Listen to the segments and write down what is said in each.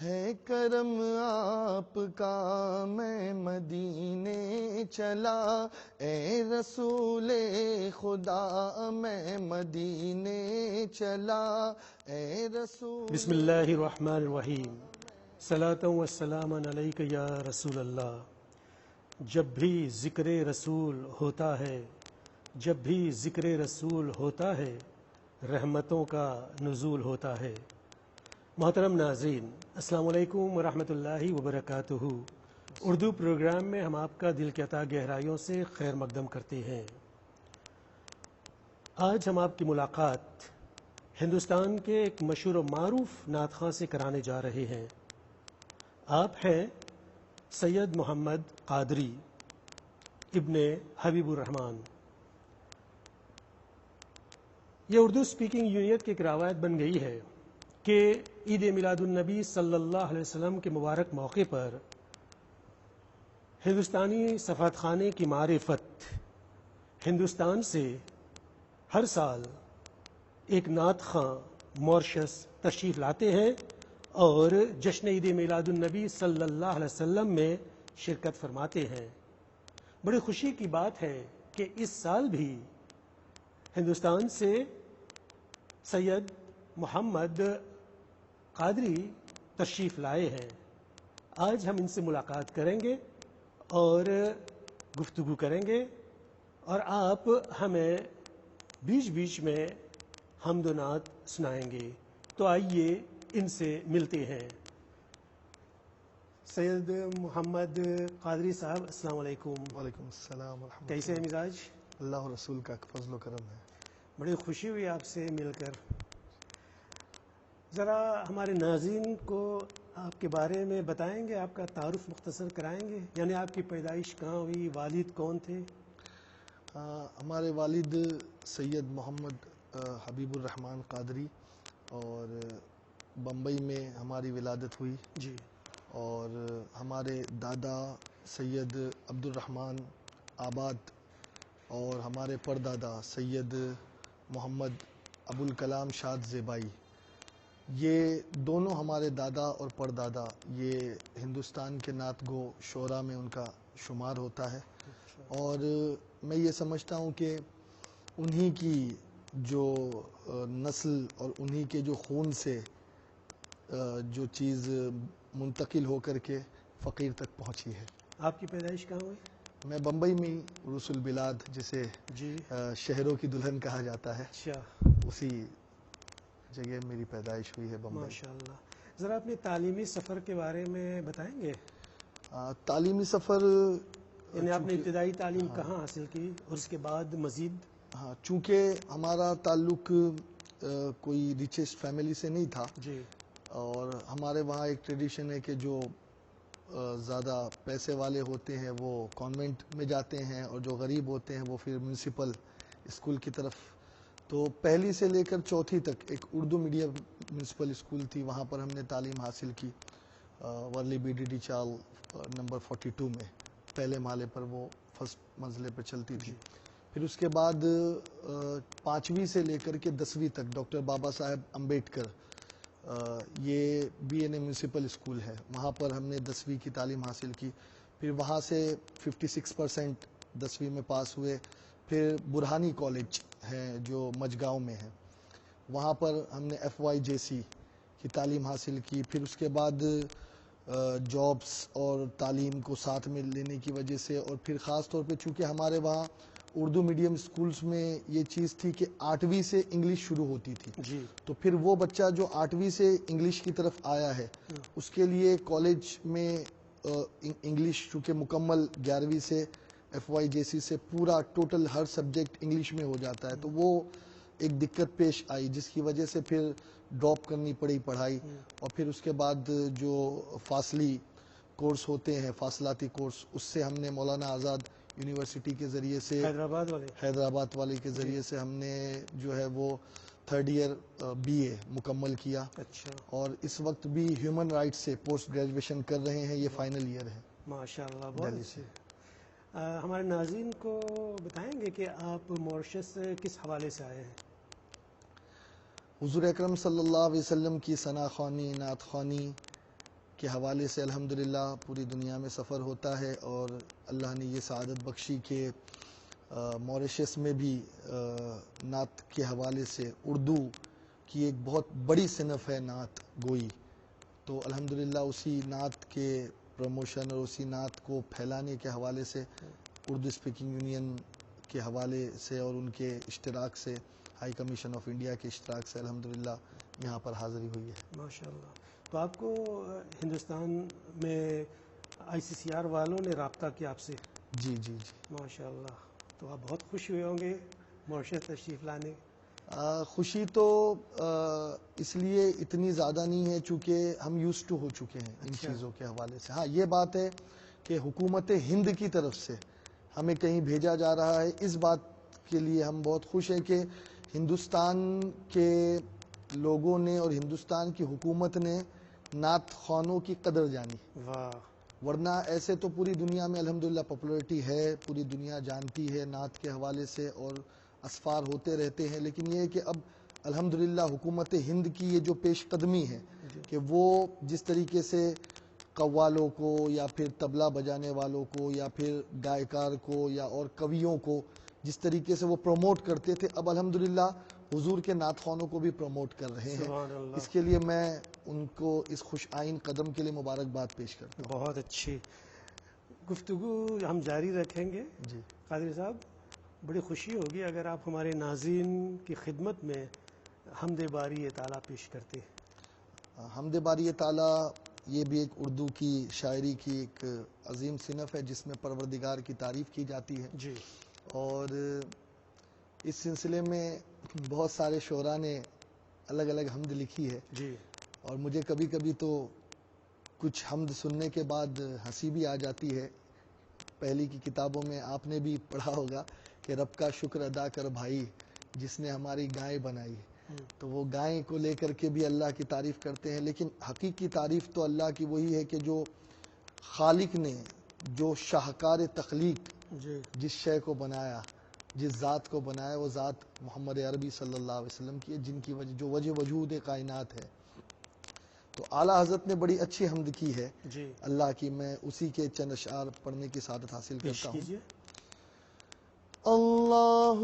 ہے کرم آپ کا میں مدینے چلا، اے رسول خدا میں مدینے چلا، اے رسول بسم اللہ الرحمن الرحیم، صلاۃ و السلام علیک یا رسول اللہ۔ جب بھی ذکر رسول ہوتا ہے، جب بھی ذکر رسول ہوتا ہے، رحمتوں کا نزول ہوتا ہے۔ محترم ناظرین، السلام علیکم ورحمۃ اللہ وبرکاتہ۔ اردو پروگرام میں ہم آپ کا دل کی عطا گہرائیوں سے خیر مقدم کرتے ہیں۔ آج ہم آپ کی ملاقات ہندوستان کے ایک مشہور و معروف نعت خواں سے کرانے جا رہے ہیں۔ آپ ہیں سید محمد قادری ابن حبیب الرحمن۔ یہ اردو سپیکنگ یونٹ کی ایک روایت بن گئی ہے کہ عید میلاد النبی صلی اللہ علیہ وسلم کے مبارک موقع پر ہندوستانی سفارت خانے کی معرفت ہندوستان سے ہر سال ایک نعت خواں مورشس تشریف لاتے ہیں اور جشن عید میلاد النبی صلی اللہ علیہ وسلم میں شرکت فرماتے ہیں۔ بڑی خوشی کی بات ہے کہ اس سال بھی ہندوستان سے سید محمد قادری تشریف لائے ہیں۔ آج ہم ان سے ملاقات کریں گے اور گفتگو کریں گے، اور آپ ہمیں بیچ بیچ میں حمد و نعت سنائیں گے۔ تو آئیے ان سے ملتے ہیں۔ سید محمد قادری صاحب، السلام علیکم۔ وعلیکم السلام ورحمۃ کیسے ہیں مزاج؟ اللہ و رسول کا فضل و کرم ہے۔ بڑی خوشی ہوئی آپ سے مل کر۔ ذرا ہمارے ناظرین کو آپ کے بارے میں بتائیں گے، آپ کا تعارف مختصر کرائیں گے؟ یعنی آپ کی پیدائش کہاں ہوئی، والد کون تھے؟ ہمارے والد سید محمد حبیب الرحمن قادری، اور بمبئی میں ہماری ولادت ہوئی، جی۔ اور ہمارے دادا سید عبد الرحمن آباد اور ہمارے پردادا سید محمد ابوالکلام شاد زیبائی، یہ دونوں ہمارے دادا اور پردادا یہ ہندوستان کے نعت گو شعراء میں ان کا شمار ہوتا ہے۔ اور میں یہ سمجھتا ہوں کہ انہی کی جو نسل اور انہی کے جو خون سے جو چیز منتقل ہو کر کے فقیر تک پہنچی ہے۔ آپ کی پیدائش کہاں ہوئی؟ میں بمبئی میں عروس البلاد، جسے جی۔ شہروں کی دلہن کہا جاتا ہے، اچھا، اسی جگہ میری پیدائش ہوئی ہے، بمبئی۔ ماشاء اللہ۔ ذرا اپنے تعلیمی سفر کے بارے میں بتائیں گے؟ تعلیمی سفر، یعنی آپ نے ابتدائی تعلیم کہاں حاصل کی اور اس کے بعد مزید؟ ہاں، چونکہ ہمارا تعلق کوئی ریچسٹ فیملی سے نہیں تھا، جی۔ اور ہمارے وہاں ایک ٹریڈیشن ہے کہ جو زیادہ پیسے والے ہوتے ہیں وہ کانوینٹ میں جاتے ہیں، اور جو غریب ہوتے ہیں وہ پھر میونسپل اسکول کی طرف۔ تو پہلی سے لے کر چوتھی تک ایک اردو میڈیم میونسپل اسکول تھی، وہاں پر ہم نے تعلیم حاصل کی، ورلی بی ڈی ڈی چال نمبر 42 میں، پہلے محلے پر، وہ فرسٹ منزلے پر چلتی تھی۔ پھر اس کے بعد 5ویں سے لے کر کے 10ویں تک ڈاکٹر بابا صاحب امبیڈکر، یہ B N A municipal school ہے، وہاں پر ہم نے 10ویں کی تعلیم حاصل کی۔ پھر وہاں سے 56% 10ویں میں پاس ہوئے۔ پھر برہانی کالج ہے جو مجگاؤں میں ہے، وہاں پر ہم نے FYJC کی تعلیم حاصل کی۔ پھر اس کے بعد جابس اور تعلیم کو ساتھ میں لینے کی وجہ سے، اور پھر خاص طور پہ چونکہ ہمارے وہاں اردو میڈیم اسکولز میں یہ چیز تھی کہ 8ویں سے انگلش شروع ہوتی تھی، جی۔ تو پھر وہ بچہ جو 8ویں سے انگلش کی طرف آیا ہے، اس کے لیے کالج میں انگلش چونکہ مکمل 11ویں سے FYJC سے پورا ٹوٹل ہر سبجیکٹ انگلش میں ہو جاتا ہے، تو وہ ایک دقت پیش آئی، جس کی وجہ سے پھر ڈراپ کرنی پڑی پڑھائی۔ اور پھر اس کے بعد جو فاصلی کورس ہوتے ہیں، فاصلاتی کورس، اس سے ہم نے مولانا آزاد یونیورسٹی کے ذریعے سے، حیدرآباد والے کے ذریعے سے ہم نے جو ہے وہ 3rd ایئر BA مکمل کیا۔ اچھا، اور اس وقت بھی ہیومن رائٹس سے پوسٹ گریجویشن کر رہے ہیں، یہ فائنل ایئر ہے ماشاء اللہ، بہت دہلی اچھے۔ ہمارے ناظرین کو بتائیں گے کہ آپ مورشس کس حوالے سے آئے ہیں؟ حضور اکرم صلی اللہ علیہ وسلم کی ثنا خوانی، نعت خوانی کے حوالے سے الحمدللہ پوری دنیا میں سفر ہوتا ہے، اور اللہ نے یہ سعادت بخشی کہ موریشس میں بھی نعت کے حوالے سے اردو کی ایک بہت بڑی صنف ہے نعت گوئی. تو الحمدللہ اسی نعت کے پروموشن اور اسی نعت کو پھیلانے کے حوالے سے اردو اسپیکنگ یونین کے حوالے سے اور ان کے اشتراک سے، ہائی کمیشن آف انڈیا کے اشتراک سے الحمدللہ یہاں پر حاضری ہوئی ہے. ماشاءاللہ. تو آپ کو ہندوستان میں آئی سی سی آر والوں نے رابطہ کیا آپ سے؟ جی جی جی. ماشاءاللہ. تو آپ بہت خوش ہوئے ہوں گے ماریشس تشریف لانے. خوشی تو اس لیے اتنی زیادہ نہیں ہے چونکہ ہم یوز ٹو ہو چکے ہیں ان چیزوں کے حوالے سے. ہاں یہ بات ہے کہ حکومت ہند کی طرف سے ہمیں کہیں بھیجا جا رہا ہے، اس بات کے لیے ہم بہت خوش ہیں کہ ہندوستان کے لوگوں نے اور ہندوستان کی حکومت نے نعت خوانوں کی قدر جانی. واہ. ورنہ ایسے تو پوری دنیا میں الحمدللہ پاپولرٹی ہے، پوری دنیا جانتی ہے نعت کے حوالے سے اور اسفار ہوتے رہتے ہیں، لیکن یہ ہے کہ اب الحمدللہ حکومت ہند کی یہ جو پیش قدمی ہے کہ وہ جس طریقے سے قوالوں کو یا پھر طبلہ بجانے والوں کو یا پھر گائیکار کو یا اور کویوں کو جس طریقے سے وہ پروموٹ کرتے تھے، اب الحمدللہ حضور کے نعت خوانوں کو بھی پروموٹ کر رہے ہیں. سبحان اللہ. اس کے لیے میں ان کو اس خوش آئین قدم کے لیے مبارکباد پیش کرتا ہوں. بہت اچھی گفتگو ہم جاری رکھیں گے. جی قادری صاحب، بڑی خوشی ہوگی اگر آپ ہمارے ناظرین کی خدمت میں حمد باری تعالیٰ پیش کرتے. حمد باری تعالیٰ یہ بھی ایک اردو کی شاعری کی ایک عظیم صنف ہے جس میں پروردگار کی تعریف کی جاتی ہے. جی. اور اس سلسلے میں بہت سارے شعراء نے الگ الگ حمد لکھی ہے. جی. اور مجھے کبھی کبھی تو کچھ حمد سننے کے بعد ہنسی بھی آ جاتی ہے. پہلی کی کتابوں میں آپ نے بھی پڑھا ہوگا کہ رب کا شکر ادا کر بھائی جس نے ہماری گائے بنائی. تو وہ گائے کو لے کر کے بھی اللہ کی تعریف کرتے ہیں، لیکن حقیقی تعریف تو اللہ کی وہی ہے کہ جو خالق نے جو شاہکار تخلیق جی. جس شے کو بنایا، جس ذات کو بنایا، وہ ذات محمد عربی صلی اللہ علیہ وسلم کی ہے، جن کی جو وجہ وجود کائنات ہے. تو اعلیٰ حضرت نے بڑی اچھی حمد کی ہے جی. اللہ کی. میں اسی کے چند اشعار پڑھنے کی سعادت حاصل پیش کرتا ہوں. کیجیے. اللہ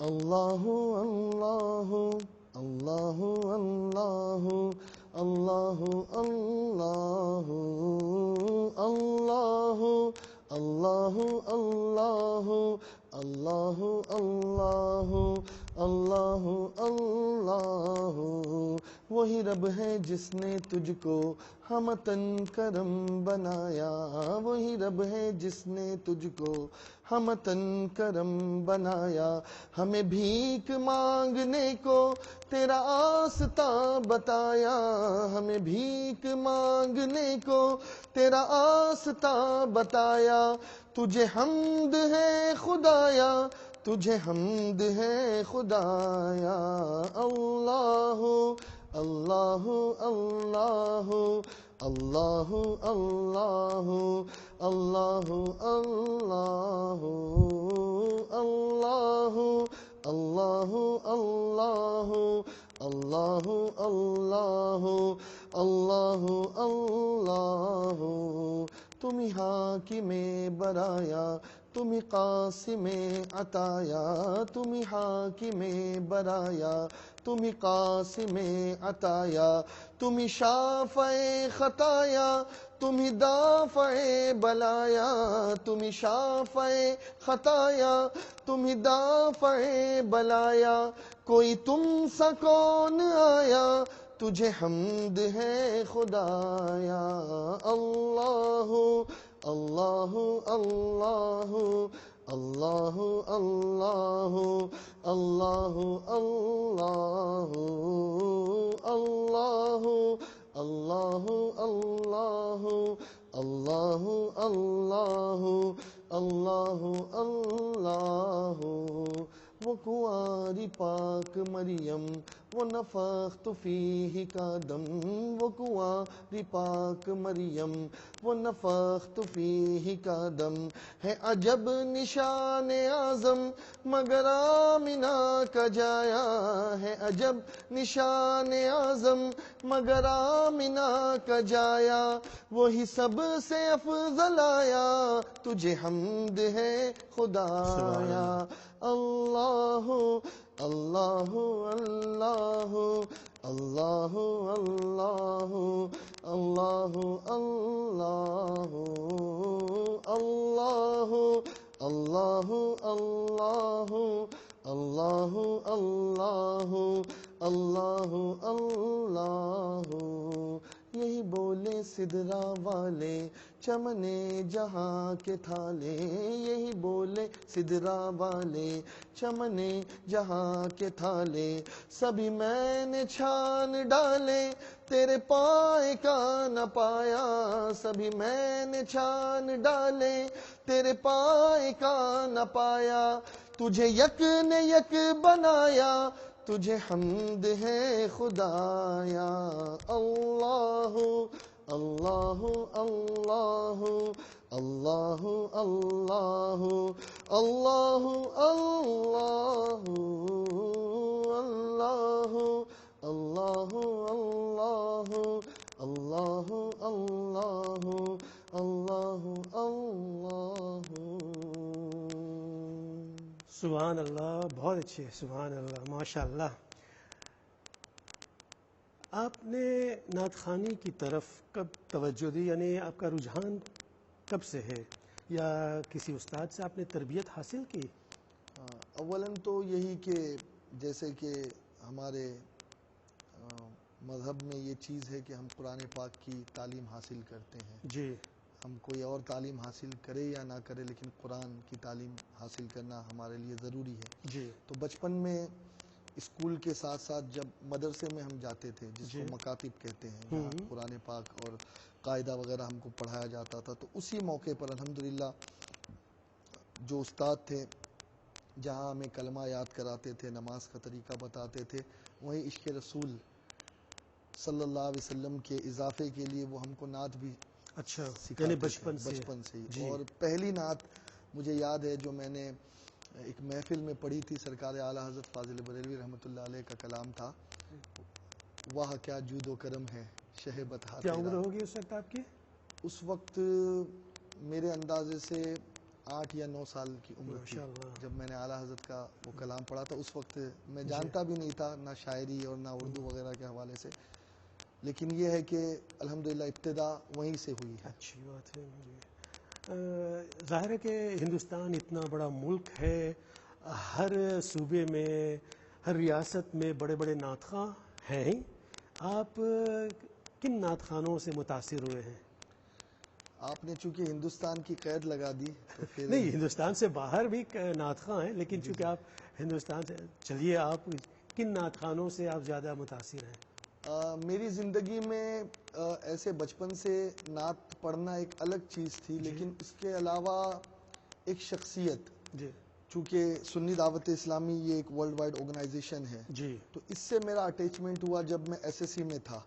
اللہ اللہ اللہ اللہ اللہ اللہ اللہ اللہ اللہ اللہ اللہ اللہ اللہ. وہی رب ہے جس نے تجھ کو ہمتن کرم بنایا، وہی رب ہے جس نے تجھ کو ہمتن کرم بنایا. ہمیں بھیک مانگنے کو تیرا آستہ بتایا، ہمیں بھیک مانگنے کو تیرا آستہ بتایا. تجھے حمد ہے خدایا، تجھے حمد ہے خدایا. اللہ اللہ اللہ اللہ اللہ اللہ اللہ اللہ اللہ اللہ اللہ اللہ اللہ اللہ. تمہیں حاکم برایا، تمہیں قاسم عطایا، تمہیں حاکم برایا، تمہیں قاسم عطایا. تمہیں شافع خطایا، تمہیں دافع بلایا، تمہیں شافع خطایا، تمہیں دافع بلایا. کوئی تم سا کون آیا، تجھے حمد ہے خدایا. اللہ اللہ اللہ اللہ اللہ اللہ اللہ اللہ اللہ اللہ اللہ اللہ اللہ اللہ. وہ کنواری پاک مریم وہ نفخت فیہ کا دم، وہ کنواری پاک مریم، وہ نفخت فیہ کا دم، ہے عجب نشان اعظم مگر آمنہ کا جایا، ہے عجب نشان اعظم مگر آمنہ کا جایا، وہی سب سے افضل آیا، تجھے حمد ہے خدایا، اللہ اللہ اللہ اللہ اللہ اللہ اللہ اللہ اللہ اللہ اللہ اللہ اللہ یہی بولے سدرا والے چمنے جہاں کے تھالے، یہی بولے سدرا والے چمنے جہاں کے تھالے، سبھی میں نے چھان ڈالے تیرے پائے کا نہ پایا، سبھی میں نے چھان ڈالے تیرے پائے کا نہ پایا، تجھے یک نے یک بنایا، تجھے حمد ہے خدایا، اللہ اللہ اللہ اللہ اللہ اللہ اللہ اللہ اللہ اللہ اللہ اللہ اللہ۔ سبحان اللہ، بہت اچھے، سبحان اللہ، ماشاء اللہ۔ آپ نے نعت خوانی کی طرف کب توجہ دی، یعنی آپ کا رجحان کب سے ہے، یا کسی استاد سے آپ نے تربیت حاصل کی؟ اولاً تو یہی کہ جیسے کہ ہمارے مذہب میں یہ چیز ہے کہ ہم قرآن پاک کی تعلیم حاصل کرتے ہیں، جی، ہم کوئی اور تعلیم حاصل کرے یا نہ کرے لیکن قرآن کی تعلیم حاصل کرنا ہمارے لیے ضروری ہے۔ جی، تو بچپن میں اسکول کے ساتھ ساتھ جب مدرسے میں ہم جاتے تھے، جس کو مکاتب کہتے ہیں، جہاں قرآن پاک اور قاعدہ وغیرہ ہم کو پڑھایا جاتا تھا، تو اسی موقع پر الحمدللہ جو استاد تھے، جہاں ہمیں کلمہ یاد کراتے تھے، نماز کا طریقہ بتاتے تھے، وہیں عشق رسول صلی اللہ علیہ وسلم کے اضافے کے لیے وہ ہم کو نعت بھی اچھا، سکھاتے یعنی تھے بچپن سے ہی۔ اور پہلی نعت مجھے یاد ہے جو میں نے ایک محفل میں پڑھی تھی، سرکار اعلیٰ حضرت فاضل بریلوی رحمۃ اللہ علیہ کا کلام تھا، واہ کیا جود و کرم ہے شہ بطحا کیا تیرا۔ عمر ہوگی اس وقت آپ کی؟ اس وقت میرے اندازے سے 8 یا 9 سال کی عمر تھی جب میں نے اعلیٰ حضرت کا وہ کلام پڑھا تھا۔ اس وقت میں جانتا بھی نہیں تھا، نہ شاعری اور نہ اردو وغیرہ کے حوالے سے، لیکن یہ ہے کہ الحمدللہ ابتدا وہیں سے ہوئی ہے۔ اچھی بات ہے۔ ظاہر ہے کہ ہندوستان اتنا بڑا ملک ہے، ہر صوبے میں، ہر ریاست میں بڑے بڑے نعت خواں ہیں، آپ کن نعت خوانوں سے متاثر ہوئے ہیں؟ آپ نے چونکہ ہندوستان کی قید لگا دی تو پھر نہیں، ہندوستان سے باہر بھی نعت خواں ہیں، لیکن چونکہ آپ ہندوستان سے، چلیے آپ کن نعت خوانوں سے آپ زیادہ متاثر ہیں؟ میری زندگی میں ایسے بچپن سے نعت پڑھنا ایک الگ چیز تھی، لیکن اس کے علاوہ ایک شخصیت، جی، چونکہ سنی دعوت اسلامی یہ ایک ورلڈ وائڈ آرگنائزیشن ہے، جی، تو اس سے میرا اٹیچمنٹ ہوا جب میں ایس ایس سی میں تھا۔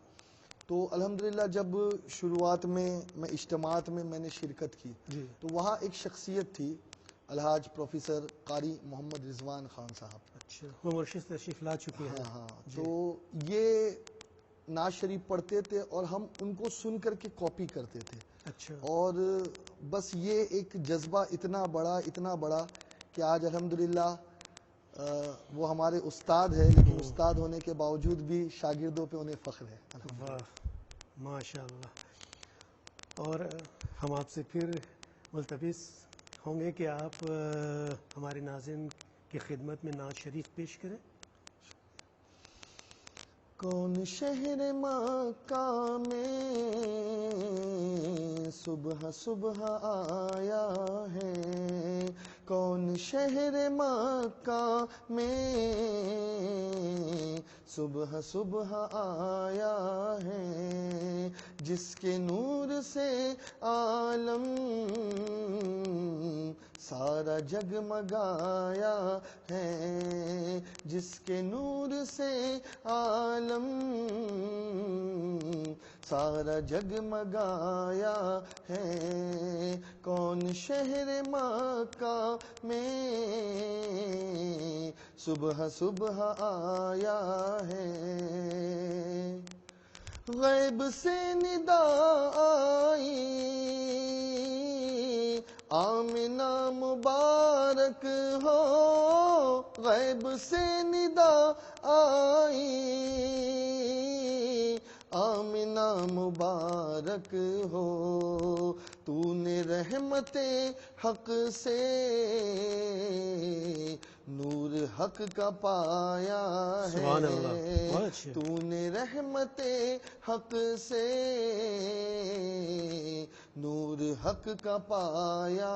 تو الحمدللہ جب شروعات میں اجتماعات میں نے شرکت کی، جی، تو وہاں ایک شخصیت تھی، الحاج پروفیسر قاری محمد رضوان خان صاحب۔ اچھا، وہ مورشس تشریف لا چکی ہیں۔ ہاں، تو یہ نعت شریف پڑھتے تھے اور ہم ان کو سن کر کے کاپی کرتے تھے، اچھا، اور بس یہ ایک جذبہ اتنا بڑا کہ آج الحمدللہ وہ ہمارے استاد ہے، لیکن استاد ہونے کے باوجود بھی شاگردوں پہ انہیں فخر ہے۔ واہ، ماشاء اللہ۔ اور ہم آپ سے پھر ملتمس ہوں گے کہ آپ ہمارے ناظرین کی خدمت میں نعت شریف پیش کریں۔ کون شہر مکہ میں صبح صبح آیا ہے، کون شہر مکہ میں صبح صبح آیا ہے، جس کے نور سے عالم سارا جگمگایا ہے، جس کے نور سے عالم سارا جگمگایا ہے، کون شہر مکہ میں صبح صبح آیا ہے، غیب سے ندا آئی آمنہ مبارک ہو، غیب سے ندا آئی آمنہ مبارک ہو، تو نے رحمت حق سے نور حق کا پایا ہے، سبحان اللہ، بہت اچھے۔ تو نے رحمت حق سے نور حق کا پایا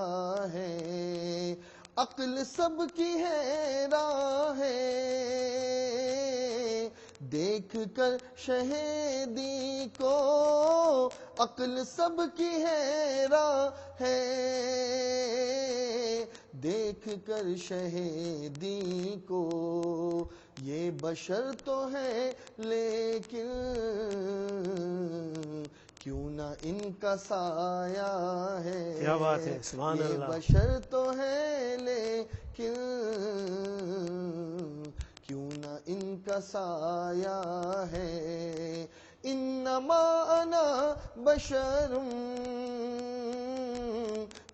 ہے، عقل سب کی حیراں ہے، دیکھ کر شہیدی کو، عقل سب کی حیراں ہے، دیکھ کر شہیدی کو، یہ بشر تو ہے لیکن کیوں نہ ان کا سایہ ہے، کیا بات ہے، سبحان یہ اللہ۔ بشر تو ہے لیکن کیوں نہ ان کا سایہ ہے، انما انا بشر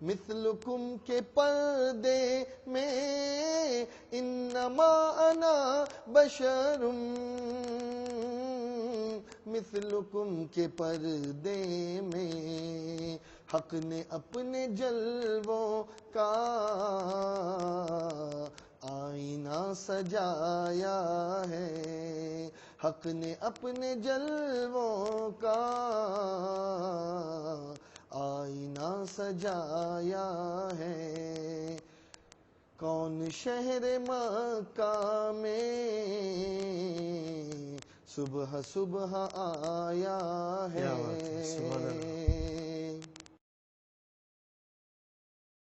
مثلکم کے پردے میں، انما انا بشر مثلکم کے پردے میں، حق نے اپنے جلووں کا آئینہ سجایا ہے، حق نے اپنے جلووں کا آئینہ سجایا ہے، کون شہر مکہ میں صبح صبح آیا ہے، کیا بات ہے، سبحان اللہ۔